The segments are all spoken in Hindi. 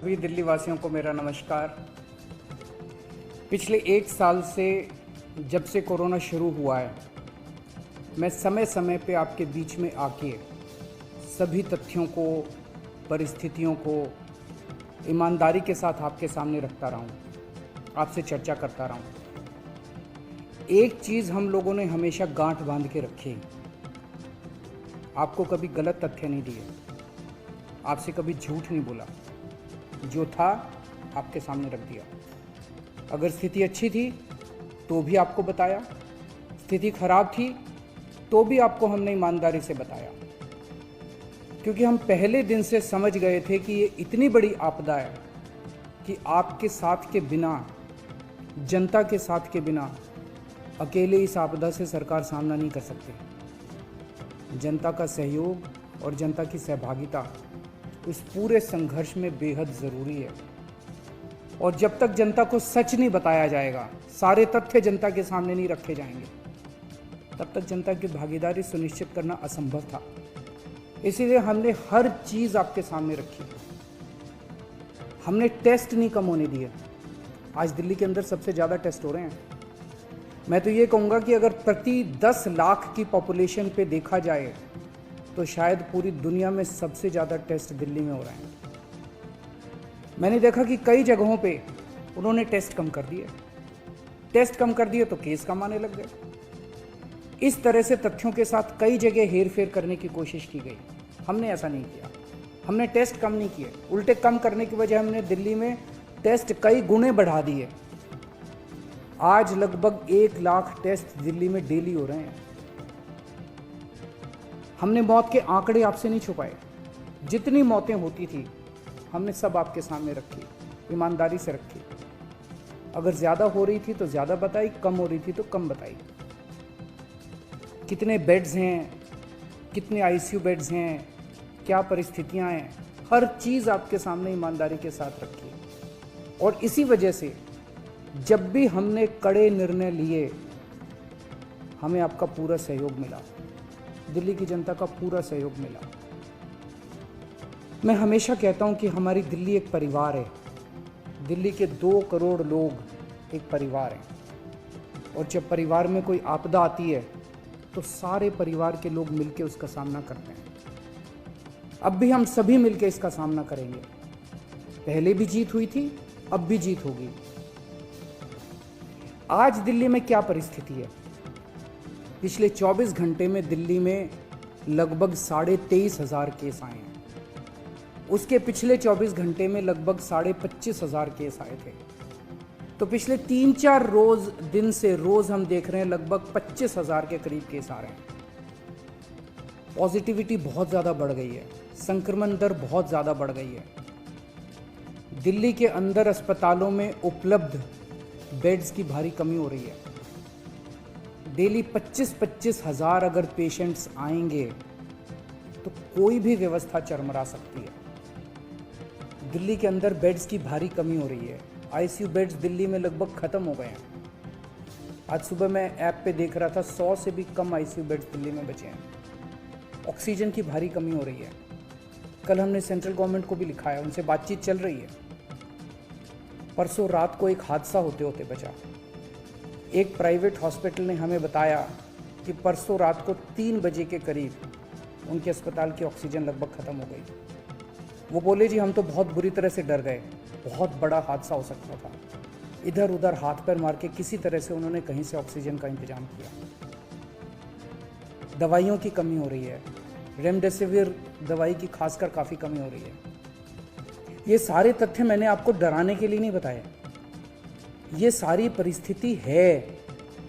सभी दिल्ली वासियों को मेरा नमस्कार। पिछले 1 साल से जब से कोरोना शुरू हुआ है, मैं समय समय पे आपके बीच में आके सभी तथ्यों को, परिस्थितियों को ईमानदारी के साथ आपके सामने रखता रहा हूँ, आपसे चर्चा करता रहा हूँ। एक चीज़ हम लोगों ने हमेशा गांठ बांध के रखी, आपको कभी गलत तथ्य नहीं दिए, आपसे कभी झूठ नहीं बोला, जो था आपके सामने रख दिया। अगर स्थिति अच्छी थी तो भी आपको बताया, स्थिति खराब थी तो भी आपको हमने ईमानदारी से बताया, क्योंकि हम पहले दिन से समझ गए थे कि ये इतनी बड़ी आपदा है कि आपके साथ के बिना, जनता के साथ के बिना अकेले इस आपदा से सरकार सामना नहीं कर सकती। जनता का सहयोग और जनता की सहभागिता इस पूरे संघर्ष में बेहद ज़रूरी है। और जब तक जनता को सच नहीं बताया जाएगा, सारे तथ्य जनता के सामने नहीं रखे जाएंगे, तब तक जनता की भागीदारी सुनिश्चित करना असंभव था। इसीलिए हमने हर चीज़ आपके सामने रखी। हमने टेस्ट नहीं कम होने दिए। आज दिल्ली के अंदर सबसे ज़्यादा टेस्ट हो रहे हैं। मैं तो ये कहूँगा कि अगर प्रति 10 लाख की पॉपुलेशन पे देखा जाए तो शायद पूरी दुनिया में सबसे ज़्यादा टेस्ट दिल्ली में हो रहे हैं। मैंने देखा कि कई जगहों पे उन्होंने टेस्ट कम कर दिए। टेस्ट कम कर दिए तो केस कम आने लग गए। इस तरह से तथ्यों के साथ कई जगह हेरफेर करने की कोशिश की गई। हमने ऐसा नहीं किया। हमने टेस्ट कम नहीं किए, उल्टे कम करने की वजह हमने दिल्ली में टेस्ट कई गुने बढ़ा दिए। आज लगभग 1 लाख टेस्ट दिल्ली में डेली हो रहे हैं। हमने मौत के आंकड़े आपसे नहीं छुपाए। जितनी मौतें होती थी हमने सब आपके सामने रखी, ईमानदारी से रखी। अगर ज़्यादा हो रही थी तो ज़्यादा बताई, कम हो रही थी तो कम बताई। कितने बेड्स हैं, कितने आईसीयू बेड्स हैं, क्या परिस्थितियां हैं, हर चीज़ आपके सामने ईमानदारी के साथ रखी। और इसी वजह से जब भी हमने कड़े निर्णय लिए, हमें आपका पूरा सहयोग मिला, दिल्ली की जनता का पूरा सहयोग मिला। मैं हमेशा कहता हूं कि हमारी दिल्ली एक परिवार है। दिल्ली के 2 करोड़ लोग एक परिवार हैं। और जब परिवार में कोई आपदा आती है तो सारे परिवार के लोग मिलकर उसका सामना करते हैं। अब भी हम सभी मिलकर इसका सामना करेंगे। पहले भी जीत हुई थी, अब भी जीत होगी। आज दिल्ली में क्या परिस्थिति है? पिछले 24 घंटे में दिल्ली में लगभग 23,500 केस आए हैं। उसके पिछले 24 घंटे में लगभग 25,500 केस आए थे। तो पिछले 3-4 दिन से रोज हम देख रहे हैं लगभग 25,000 के करीब केस आ रहे हैं। पॉजिटिविटी बहुत ज़्यादा बढ़ गई है, संक्रमण दर बहुत ज़्यादा बढ़ गई है। दिल्ली के अंदर अस्पतालों में उपलब्ध बेड्स की भारी कमी हो रही है। डेली 25-25 हज़ार अगर पेशेंट्स आएंगे तो कोई भी व्यवस्था चरमरा सकती है। दिल्ली के अंदर बेड्स की भारी कमी हो रही है। आईसीयू बेड्स दिल्ली में लगभग ख़त्म हो गए हैं। आज सुबह मैं ऐप पे देख रहा था 100 से भी कम आईसीयू बेड्स दिल्ली में बचे हैं। ऑक्सीजन की भारी कमी हो रही है। कल हमने सेंट्रल गवर्नमेंट को भी लिखा है, उनसे बातचीत चल रही है। परसों रात को एक हादसा होते होते बचा। एक प्राइवेट हॉस्पिटल ने हमें बताया कि परसों रात को 3 बजे के करीब उनके अस्पताल की ऑक्सीजन लगभग ख़त्म हो गई। वो बोले जी हम तो बहुत बुरी तरह से डर गए, बहुत बड़ा हादसा हो सकता था। इधर उधर हाथ पैर मार के किसी तरह से उन्होंने कहीं से ऑक्सीजन का इंतजाम किया। दवाइयों की कमी हो रही है, रेमडेसिविर दवाई की खासकर काफ़ी कमी हो रही है। ये सारे तथ्य मैंने आपको डराने के लिए नहीं बताए। ये सारी परिस्थिति है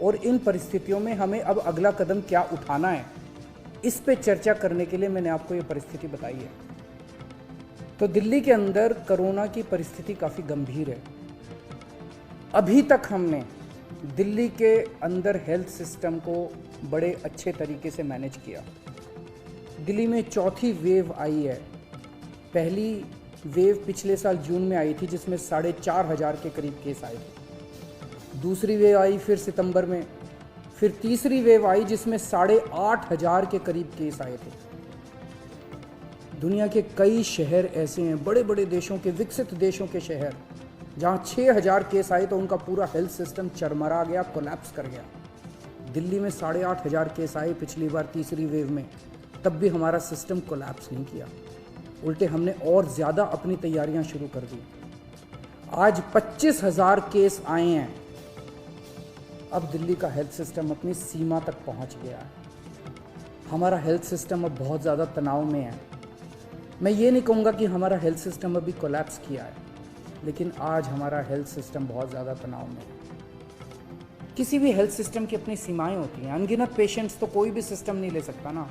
और इन परिस्थितियों में हमें अब अगला कदम क्या उठाना है, इस पे चर्चा करने के लिए मैंने आपको ये परिस्थिति बताई है। तो दिल्ली के अंदर कोरोना की परिस्थिति काफ़ी गंभीर है। अभी तक हमने दिल्ली के अंदर हेल्थ सिस्टम को बड़े अच्छे तरीके से मैनेज किया। दिल्ली में चौथी वेव आई है। पहली वेव पिछले साल जून में आई थी जिसमें 4,500 के करीब केस आए थे। दूसरी वेव आई फिर सितंबर में, फिर तीसरी वेव आई जिसमें 8,500 के करीब केस आए थे। दुनिया के कई शहर ऐसे हैं, बड़े बड़े देशों के, विकसित देशों के शहर, जहाँ 6000 केस आए तो उनका पूरा हेल्थ सिस्टम चरमरा गया, कोलैप्स कर गया। दिल्ली में 8500 केस आए पिछली बार तीसरी वेव में, तब भी हमारा सिस्टम कोलैप्स नहीं किया, उल्टे हमने और ज़्यादा अपनी तैयारियां शुरू कर दी। आज 25,000 केस आए हैं। अब दिल्ली का हेल्थ सिस्टम अपनी सीमा तक पहुंच गया है। हमारा हेल्थ सिस्टम अब बहुत ज़्यादा तनाव में है। मैं ये नहीं कहूँगा कि हमारा हेल्थ सिस्टम अभी कोलैप्स किया है, लेकिन आज हमारा हेल्थ सिस्टम बहुत ज़्यादा तनाव में है। किसी भी हेल्थ सिस्टम की अपनी सीमाएं होती हैं। अनगिनत पेशेंट्स तो कोई भी सिस्टम नहीं ले सकता ना।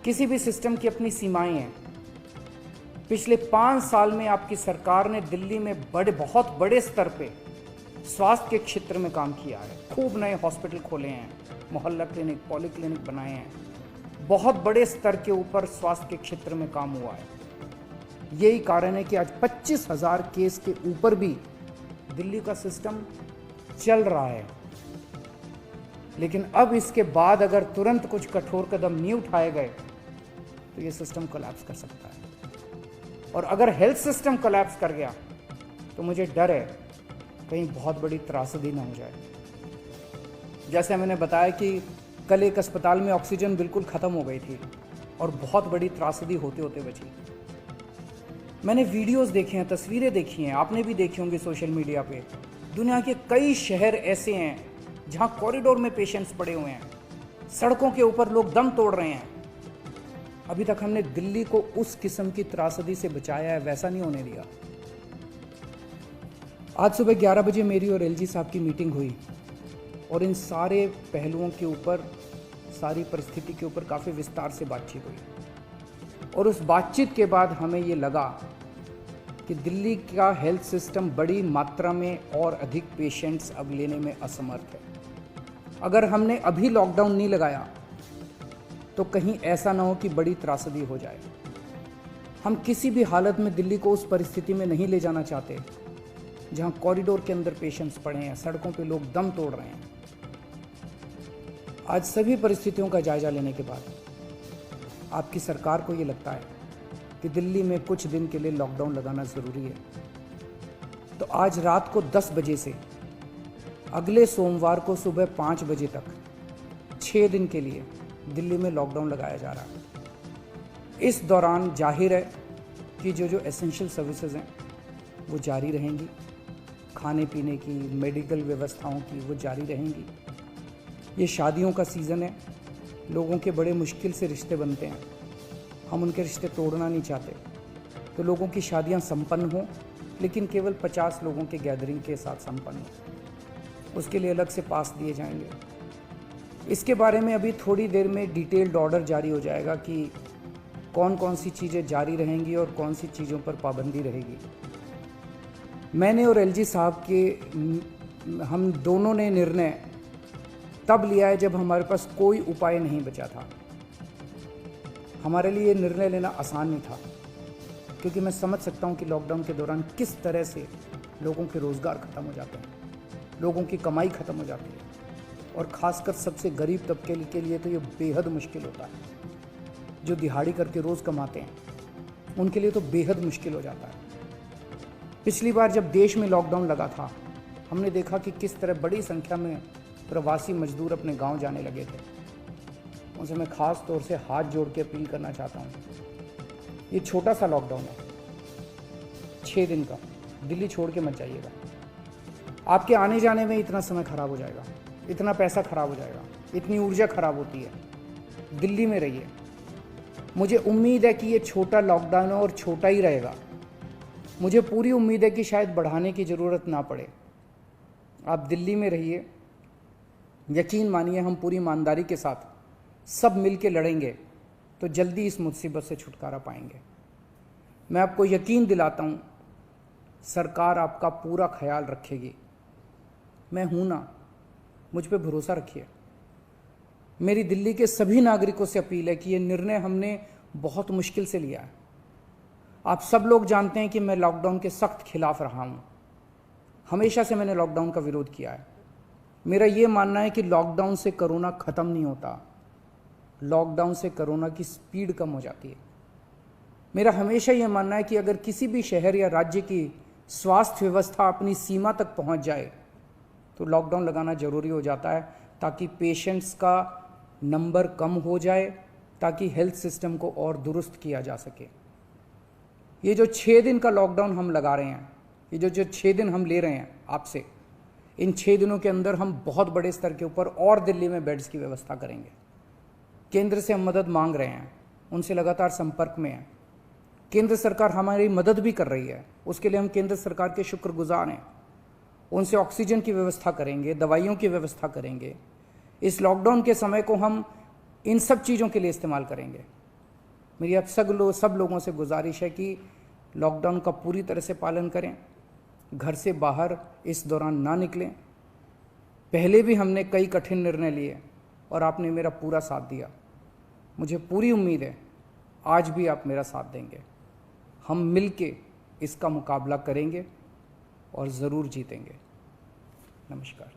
किसी भी सिस्टम की अपनी सीमाएं हैं। पिछले 5 साल में आपकी सरकार ने दिल्ली में बहुत बड़े स्तर पे स्वास्थ्य के क्षेत्र में काम किया है। खूब नए हॉस्पिटल खोले हैं, मोहल्ला क्लिनिक, पॉली क्लिनिक बनाए हैं। बहुत बड़े स्तर के ऊपर स्वास्थ्य के क्षेत्र में काम हुआ है। यही कारण है कि आज 25,000 केस के ऊपर भी दिल्ली का सिस्टम चल रहा है। लेकिन अब इसके बाद अगर तुरंत कुछ कठोर कदम नहीं उठाए गए तो ये सिस्टम कोलैप्स कर सकता है। और अगर हेल्थ सिस्टम कोलैप्स कर गया तो मुझे डर है कहीं बहुत बड़ी त्रासदी ना हो जाए। जैसे मैंने बताया कि कल एक अस्पताल में ऑक्सीजन बिल्कुल ख़त्म हो गई थी और बहुत बड़ी त्रासदी होते होते बची। मैंने वीडियोस देखे हैं, तस्वीरें देखी हैं, आपने भी देखी होंगी सोशल मीडिया पे। दुनिया के कई शहर ऐसे हैं जहां कॉरिडोर में पेशेंट्स पड़े हुए हैं, सड़कों के ऊपर लोग दम तोड़ रहे हैं। अभी तक हमने दिल्ली को उस किस्म की त्रासदी से बचाया है, वैसा नहीं होने दिया। आज सुबह 11 बजे मेरी और एलजी साहब की मीटिंग हुई और इन सारे पहलुओं के ऊपर, सारी परिस्थिति के ऊपर काफ़ी विस्तार से बातचीत हुई। और उस बातचीत के बाद हमें ये लगा कि दिल्ली का हेल्थ सिस्टम बड़ी मात्रा में और अधिक पेशेंट्स अब लेने में असमर्थ है। अगर हमने अभी लॉकडाउन नहीं लगाया तो कहीं ऐसा ना हो कि बड़ी त्रासदी हो जाए। हम किसी भी हालत में दिल्ली को उस परिस्थिति में नहीं ले जाना चाहते जहां कॉरिडोर के अंदर पेशेंट्स पड़े हैं, सड़कों पे लोग दम तोड़ रहे हैं। आज सभी परिस्थितियों का जायजा लेने के बाद आपकी सरकार को ये लगता है कि दिल्ली में कुछ दिन के लिए लॉकडाउन लगाना ज़रूरी है, तो आज रात को 10 बजे से अगले सोमवार को सुबह 5 बजे तक 6 दिन के लिए दिल्ली में लॉकडाउन लगाया जा रहा है। इस दौरान जाहिर है कि जो एसेंशियल सर्विसेज हैं वो जारी रहेंगी, खाने पीने की, मेडिकल व्यवस्थाओं की वो जारी रहेंगी। ये शादियों का सीज़न है, लोगों के बड़े मुश्किल से रिश्ते बनते हैं, हम उनके रिश्ते तोड़ना नहीं चाहते, तो लोगों की शादियां संपन्न हों, लेकिन केवल 50 लोगों के गैदरिंग के साथ संपन्न हो। उसके लिए अलग से पास दिए जाएंगे। इसके बारे में अभी थोड़ी देर में डिटेल्ड ऑर्डर जारी हो जाएगा कि कौन कौन सी चीज़ें जारी रहेंगी और कौन सी चीज़ों पर पाबंदी रहेगी। मैंने और एलजी साहब के हम दोनों ने निर्णय तब लिया है जब हमारे पास कोई उपाय नहीं बचा था। हमारे लिए निर्णय लेना आसान नहीं था, क्योंकि मैं समझ सकता हूं कि लॉकडाउन के दौरान किस तरह से लोगों के रोज़गार ख़त्म हो जाते हैं, लोगों की कमाई ख़त्म हो जाती है, और ख़ासकर सबसे गरीब तबके के लिए तो ये बेहद मुश्किल होता है। जो दिहाड़ी करके रोज़ कमाते हैं उनके लिए तो बेहद मुश्किल हो जाता है। पिछली बार जब देश में लॉकडाउन लगा था, हमने देखा कि किस तरह बड़ी संख्या में प्रवासी मजदूर अपने गांव जाने लगे थे। उनसे मैं ख़ास तौर से हाथ जोड़ के अपील करना चाहता हूँ, ये छोटा सा लॉकडाउन है, 6 दिन का, दिल्ली छोड़ के मत जाइएगा। आपके आने जाने में इतना समय ख़राब हो जाएगा, इतना पैसा ख़राब हो जाएगा, इतनी ऊर्जा ख़राब होती है। दिल्ली में रहिए। मुझे उम्मीद है कि ये छोटा लॉकडाउन है और छोटा ही रहेगा। मुझे पूरी उम्मीद है कि शायद बढ़ाने की ज़रूरत ना पड़े। आप दिल्ली में रहिए। यकीन मानिए, हम पूरी ईमानदारी के साथ सब मिल के लड़ेंगे तो जल्दी इस मुसीबत से छुटकारा पाएंगे। मैं आपको यकीन दिलाता हूँ, सरकार आपका पूरा ख्याल रखेगी। मैं हूँ ना, मुझ पे भरोसा रखिए। मेरी दिल्ली के सभी नागरिकों से अपील है कि ये निर्णय हमने बहुत मुश्किल से लिया है। आप सब लोग जानते हैं कि मैं लॉकडाउन के सख्त खिलाफ रहा हूँ। हमेशा से मैंने लॉकडाउन का विरोध किया है। मेरा ये मानना है कि लॉकडाउन से कोरोना ख़त्म नहीं होता, लॉकडाउन से कोरोना की स्पीड कम हो जाती है। मेरा हमेशा ये मानना है कि अगर किसी भी शहर या राज्य की स्वास्थ्य व्यवस्था अपनी सीमा तक पहुंच जाए तो लॉकडाउन लगाना जरूरी हो जाता है, ताकि पेशेंट्स का नंबर कम हो जाए, ताकि हेल्थ सिस्टम को और दुरुस्त किया जा सके। ये जो 6 दिन का लॉकडाउन हम लगा रहे हैं, ये जो 6 दिन हम ले रहे हैं आपसे, इन 6 दिनों के अंदर हम बहुत बड़े स्तर के ऊपर और दिल्ली में बेड्स की व्यवस्था करेंगे। केंद्र से हम मदद मांग रहे हैं, उनसे लगातार संपर्क में हैं। केंद्र सरकार हमारी मदद भी कर रही है, उसके लिए हम केंद्र सरकार के शुक्रगुजार हैं। उनसे ऑक्सीजन की व्यवस्था करेंगे, दवाइयों की व्यवस्था करेंगे। इस लॉकडाउन के समय को हम इन सब चीज़ों के लिए इस्तेमाल करेंगे। मेरी अब सब लोगों से गुजारिश है कि लॉकडाउन का पूरी तरह से पालन करें, घर से बाहर इस दौरान ना निकलें। पहले भी हमने कई कठिन निर्णय लिए और आपने मेरा पूरा साथ दिया। मुझे पूरी उम्मीद है आज भी आप मेरा साथ देंगे। हम मिलके इसका मुकाबला करेंगे और ज़रूर जीतेंगे। नमस्कार।